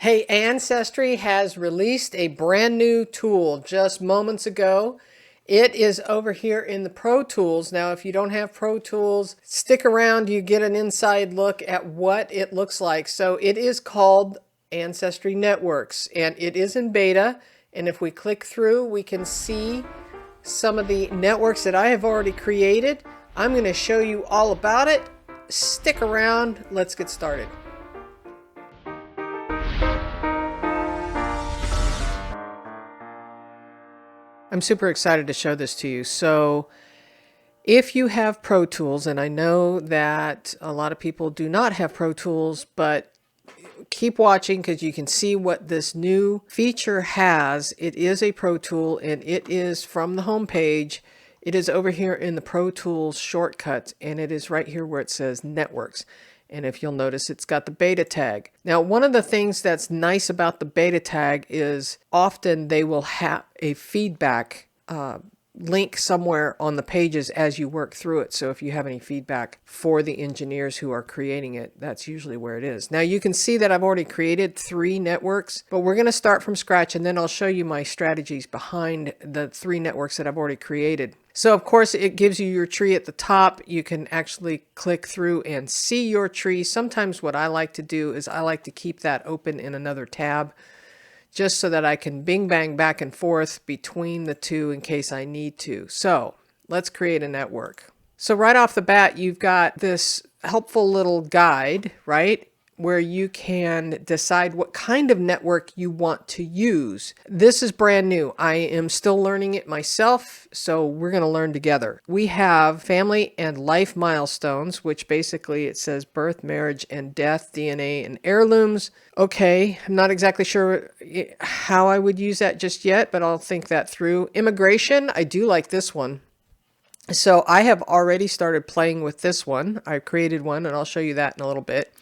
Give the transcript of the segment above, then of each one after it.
Hey, Ancestry has released a brand new tool just moments ago. It is over here in the Pro Tools. Now, if you don't have Pro Tools, stick around. You get an inside look at what it looks like. So it is called Ancestry Networks, and it is in beta. And if we click through, we can see some of the networks that I have already created. I'm going to show you all about it. Stick around. Let's get started. I'm super excited to show this to you. So if you have Pro Tools, and I know that a lot of people do not have Pro Tools, but keep watching because you can see what this new feature has. It is a Pro Tool and it is from the home page. It is over here in the Pro Tools shortcuts, and it is right here where it says Networks. And if you'll notice, it's got the beta tag. Now, one of the things that's nice about the beta tag is often they will have a feedback link somewhere on the pages as you work through it. So if you have any feedback for the engineers who are creating it, that's usually where it is. Now you can see that I've already created 3 networks, but we're going to start from scratch, and then I'll show you my strategies behind the 3 networks that I've already created. So of course it gives you your tree at the top. You can actually click through and see your tree. Sometimes what I like to do is I like to keep that open in another tab, just so that I can bing bang back and forth between the two in case I need to. So let's create a network. So right off the bat, you've got this helpful little guide, right? Where you can decide what kind of network you want to use. This is brand new. I am still learning it myself, so we're going to learn together. We have family and life milestones, which basically it says birth, marriage, and death, DNA, and heirlooms. Okay, I'm not exactly sure how I would use that just yet, but I'll think that through. Immigration, I do like this one. So I have already started playing with this one. I created one, and I'll show you that in a little bit.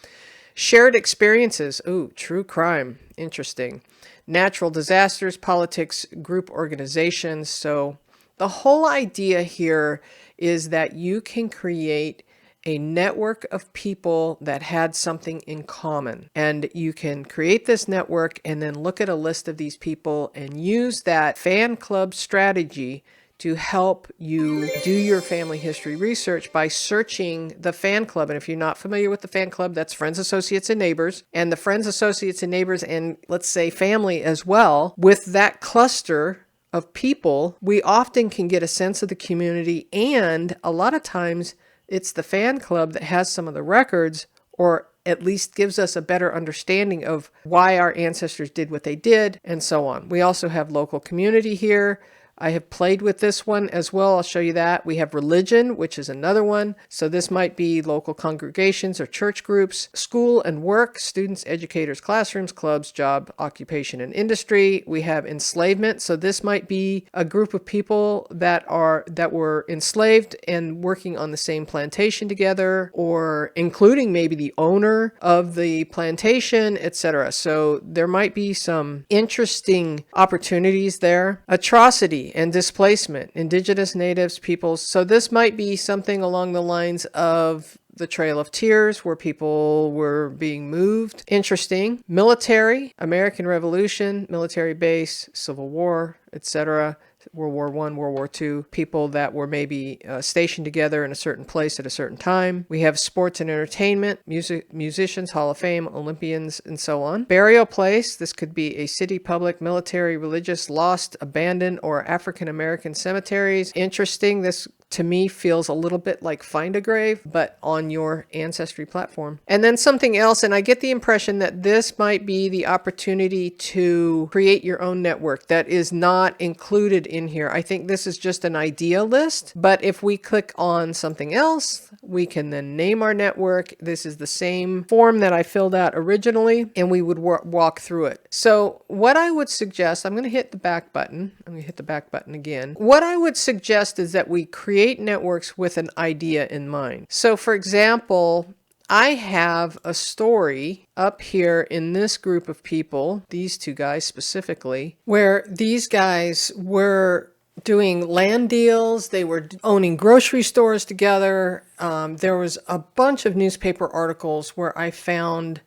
Shared experiences. Ooh, true crime. Interesting. Natural disasters, politics, group organizations. So the whole idea here is that you can create a network of people that had something in common. And you can create this network and then look at a list of these people and use that fan club strategy to help you do your family history research by searching the fan club. And if you're not familiar with the fan club, that's friends, associates, and neighbors. And the friends, associates, and neighbors, and let's say family as well, with that cluster of people, we often can get a sense of the community. And a lot of times it's the fan club that has some of the records, or at least gives us a better understanding of why our ancestors did what they did, and so on. We also have local community here. I have played with this one as well. I'll show you that. We have religion, which is another one. So this might be local congregations or church groups. School and work, students, educators, classrooms, clubs, job, occupation, and industry. We have enslavement. So this might be a group of people that were enslaved and working on the same plantation together, or including maybe the owner of the plantation, etc. So there might be some interesting opportunities there. Atrocity and displacement, indigenous, natives, peoples. So this might be something along the lines of the Trail of Tears, where people were being moved. Interesting. Military, American Revolution, military base, Civil War, etc. World War I, World War II, people that were maybe stationed together in a certain place at a certain time. We have sports and entertainment, musicians, Hall of Fame, Olympians, and so on. Burial place, this could be a city, public, military, religious, lost, abandoned, or African American cemeteries. Interesting. This to me feels a little bit like Find a Grave, but on your Ancestry platform. And then something else, and I get the impression that this might be the opportunity to create your own network that is not included in here. I think this is just an idea list, but if we click on something else, we can then name our network. This is the same form that I filled out originally, and we would walk through it. So what I would suggest, I'm going to hit the back button. I'm going to hit the back button again. What I would suggest is that we create networks with an idea in mind. So for example, I have a story up here in this group of people, these 2 guys specifically, where these guys were doing land deals. They were owning grocery stores together. There was a bunch of newspaper articles where I found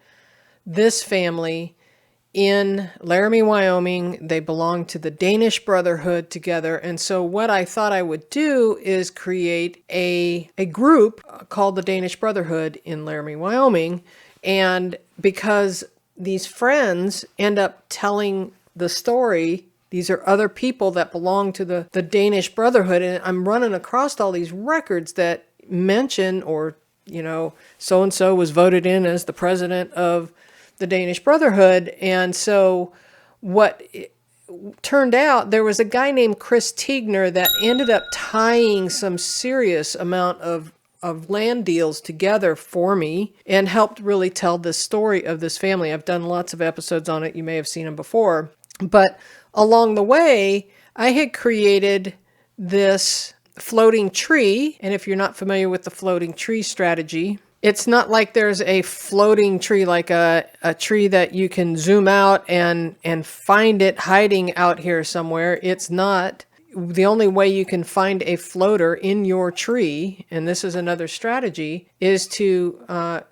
this family in Laramie, Wyoming. They belong to the Danish Brotherhood together. And so what I thought I would do is create a group called the Danish Brotherhood in Laramie, Wyoming. And because these friends end up telling the story, these are other people that belong to the Danish Brotherhood. And I'm running across all these records that mention, or, so-and-so was voted in as the president of the Danish Brotherhood. And so what turned out, there was a guy named Chris Tiegner that ended up tying some serious amount of land deals together for me and helped really tell the story of this family. I've done lots of episodes on it. You may have seen them before. But along the way, I had created this floating tree. And if you're not familiar with the floating tree strategy, it's not like there's a floating tree, like a tree that you can zoom out and find it hiding out here somewhere. It's not. The only way you can find a floater in your tree, and this is another strategy, is to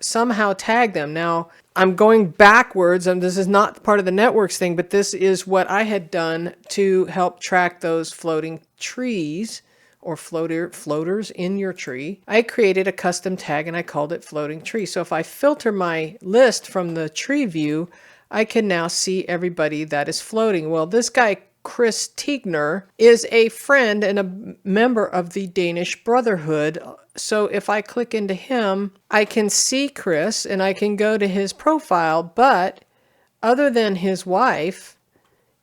somehow tag them. Now, I'm going backwards, and this is not part of the networks thing, but this is what I had done to help track those floating trees or floaters in your tree. I created a custom tag and I called it floating tree. So if I filter my list from the tree view, I can now see everybody that is floating. Well, this guy, Chris Tiegner, is a friend and a member of the Danish Brotherhood. So if I click into him, I can see Chris and I can go to his profile, but other than his wife,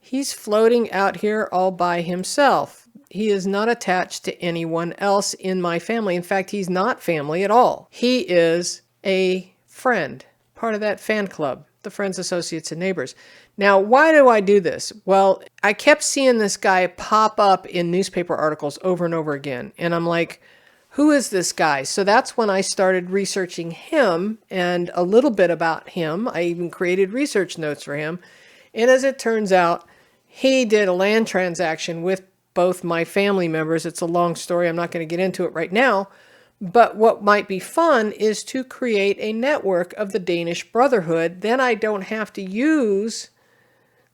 he's floating out here all by himself. He is not attached to anyone else in my family. In fact, he's not family at all. He is a friend, part of that fan club, the Friends, Associates, and Neighbors. Now, why do I do this? Well, I kept seeing this guy pop up in newspaper articles over and over again. And I'm like, who is this guy? So that's when I started researching him and a little bit about him. I even created research notes for him. And as it turns out, he did a land transaction with both my family members. It's a long story. I'm not going to get into it right now. But what might be fun is to create a network of the Danish Brotherhood. Then I don't have to use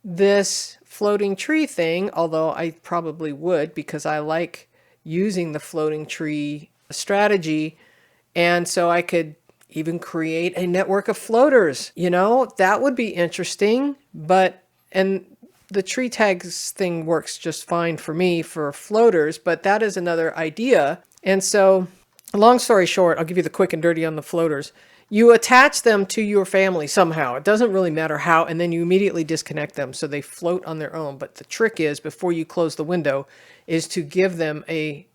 this floating tree thing, although I probably would because I like using the floating tree strategy. And so I could even create a network of floaters. That would be interesting. And the tree tags thing works just fine for me for floaters, but that is another idea. And so, long story short, I'll give you the quick and dirty on the floaters. You attach them to your family somehow. It doesn't really matter how, and then you immediately disconnect them so they float on their own. But the trick is, before you close the window, is to give them a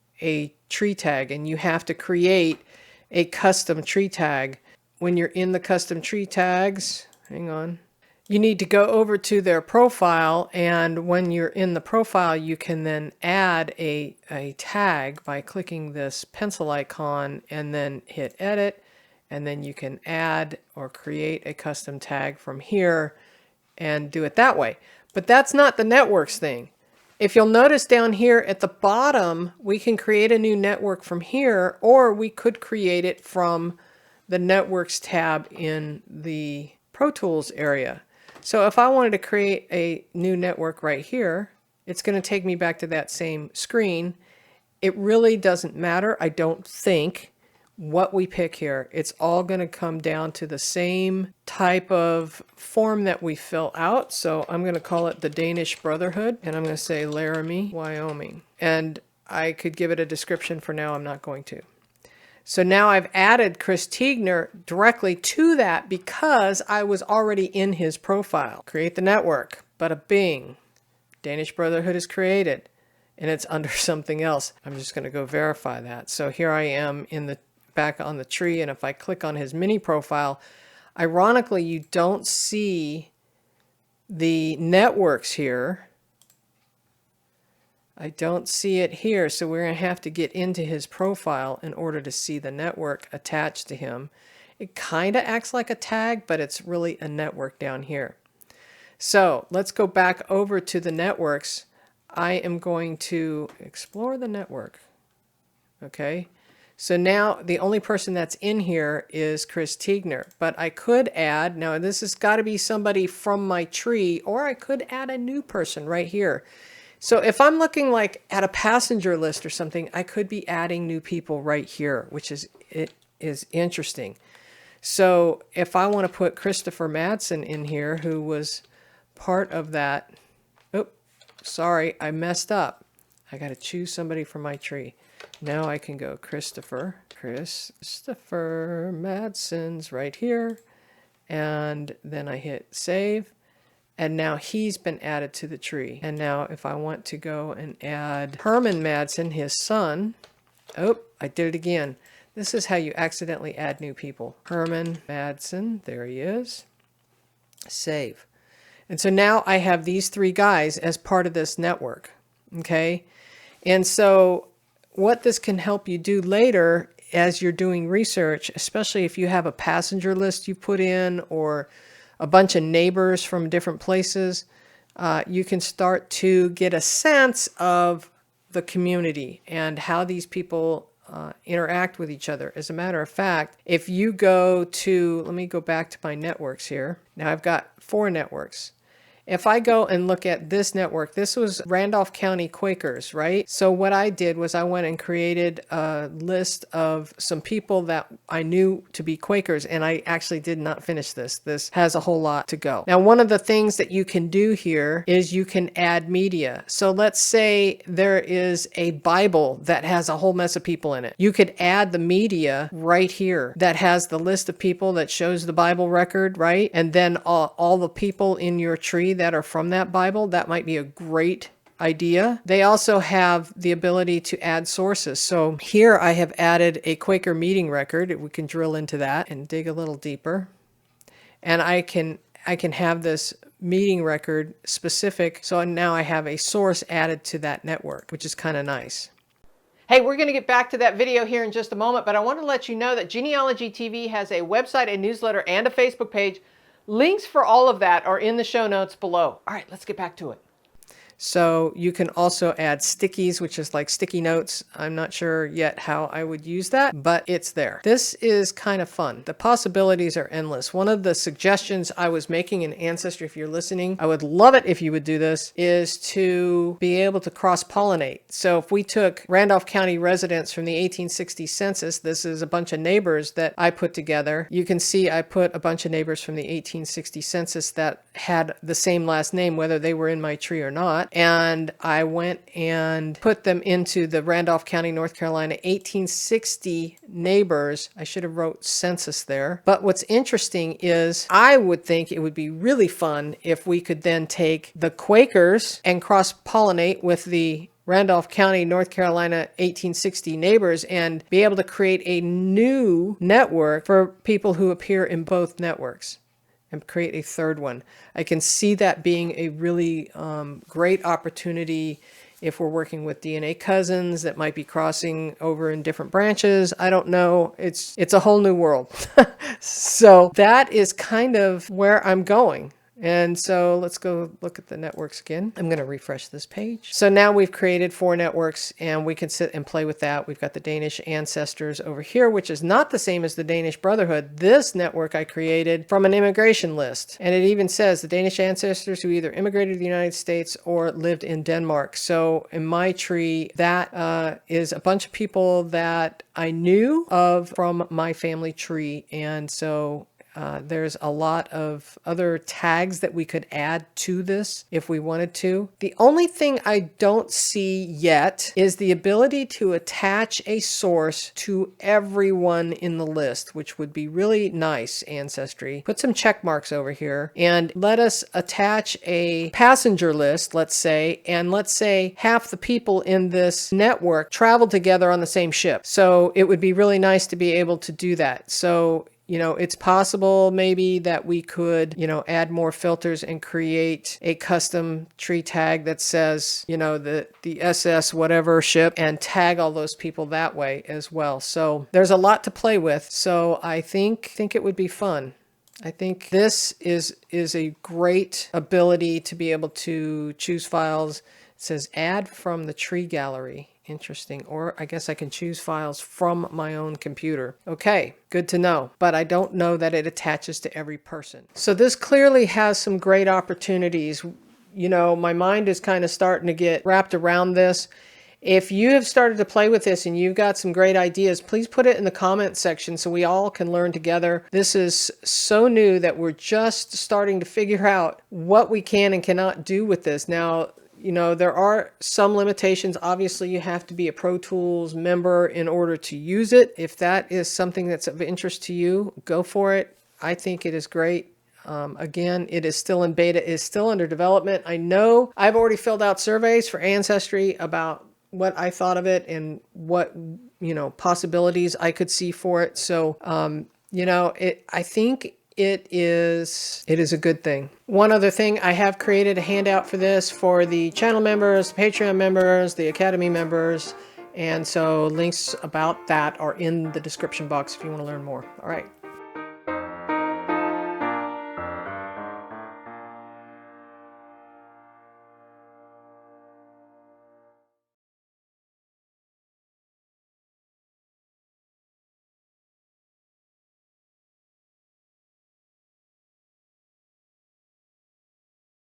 tree tag, and you have to create a custom tree tag. When you're in the custom tree tags, hang on. You need to go over to their profile, and when you're in the profile, you can then add a tag by clicking this pencil icon and then hit edit, and then you can add or create a custom tag from here and do it that way. But that's not the networks thing. If you'll notice down here at the bottom, we can create a new network from here, or we could create it from the networks tab in the Pro Tools area. So if I wanted to create a new network right here, it's going to take me back to that same screen. It really doesn't matter, I don't think, what we pick here. It's all going to come down to the same type of form that we fill out. So I'm going to call it the Danish Brotherhood, and I'm going to say Laramie, Wyoming. And I could give it a description. For now, I'm not going to. So now I've added Chris Tiegner directly to that because I was already in his profile. Create the network. Bada bing. Danish Brotherhood is created. And it's under something else. I'm just going to go verify that. So here I am in the back on the tree. And if I click on his mini profile, ironically, you don't see the networks here. I don't see it here, so we're going to have to get into his profile in order to see the network attached to him. It kind of acts like a tag, but it's really a network down here. So let's go back over to the networks. I am going to explore the network. Okay, So now the only person that's in here is Chris Tiegner, but I could add, now this has got to be somebody from my tree, or I could add a new person right here. So if I'm looking like at a passenger list or something, I could be adding new people right here, which is, it is interesting. So if I want to put Christopher Madsen in here, who was part of that, oh, sorry, I messed up. I got to choose somebody from my tree. Now I can go Christopher Madsen's right here. And then I hit save. And now he's been added to the tree. And now if I want to go and add Herman Madsen, his son, oh, I did it again. This is how you accidentally add new people. Herman Madsen, there he is. Save. And so now I have these three guys as part of this network. Okay. And so what this can help you do later as you're doing research, especially if you have a passenger list you put in or a bunch of neighbors from different places, you can start to get a sense of the community and how these people interact with each other. As a matter of fact, if you go to, let me go back to my networks here. Now I've got 4 networks. If I go and look at this network, this was Randolph County Quakers, right? So what I did was I went and created a list of some people that I knew to be Quakers, and I actually did not finish this. This has a whole lot to go. Now, one of the things that you can do here is you can add media. So let's say there is a Bible that has a whole mess of people in it. You could add the media right here that has the list of people that shows the Bible record, right? And then all the people in your tree that are from that Bible. That might be a great idea. They also have the ability to add sources. So here I have added a Quaker meeting record. We can drill into that and dig a little deeper. And I can have this meeting record specific. So now I have a source added to that network, which is kind of nice. Hey, we're going to get back to that video here in just a moment, but I want to let you know that Genealogy TV has a website, a newsletter, and a Facebook page. Links for all of that are in the show notes below. All right, let's get back to it. So you can also add stickies, which is like sticky notes. I'm not sure yet how I would use that, but it's there. This is kind of fun. The possibilities are endless. One of the suggestions I was making in Ancestry, if you're listening, I would love it if you would do this, is to be able to cross-pollinate. So if we took Randolph County residents from the 1860 census, this is a bunch of neighbors that I put together. You can see I put a bunch of neighbors from the 1860 census that had the same last name, whether they were in my tree or not. And I went and put them into the Randolph County, North Carolina, 1860 neighbors. I should have wrote census there. But what's interesting is I would think it would be really fun if we could then take the Quakers and cross-pollinate with the Randolph County, North Carolina, 1860 neighbors and be able to create a new network for people who appear in both networks. And create a third one. I can see that being a really great opportunity if we're working with DNA cousins that might be crossing over in different branches. I don't know. It's a whole new world. So that is kind of where I'm going. And so let's go look at the networks again. I'm going to refresh this page. So now we've created 4 networks and we can sit and play with that. We've got the Danish ancestors over here, which is not the same as the Danish Brotherhood. This network I created from an immigration list. And it even says the Danish ancestors who either immigrated to the United States or lived in Denmark. So in my tree, that is a bunch of people that I knew of from my family tree. And so there's a lot of other tags that we could add to this if we wanted to. The only thing I don't see yet is the ability to attach a source to everyone in the list, which would be really nice, Ancestry. Put some check marks over here and let us attach a passenger list, let's say, and let's say half the people in this network travel together on the same ship. So it would be really nice to be able to do that. So it's possible maybe that we could, add more filters and create a custom tree tag that says, the SS whatever ship and tag all those people that way as well. So there's a lot to play with. So I think it would be fun. I think this is a great ability to be able to choose files. It says add from the tree gallery. Interesting. Or I guess I can choose files from my own computer. Okay, good to know. But I don't know that it attaches to every person. So this clearly has some great opportunities. You know, my mind is kind of starting to get wrapped around this. If you have started to play with this and you've got some great ideas, please put it in the comment section so we all can learn together. This is so new that we're just starting to figure out what we can and cannot do with this. Now, you know, there are some limitations. Obviously, you have to be a Pro Tools member in order to use it. If that is something that's of interest to you, go for it. I think it is great. Again, it is still in beta, it is still under development. I know I've already filled out surveys for Ancestry about what I thought of it and what, you know, possibilities I could see for it. So, you know, I think it is a good thing. One other thing, I have created a handout for this for the channel members, the Patreon members, the Academy members. And so links about that are in the description box if you want to learn more. All right.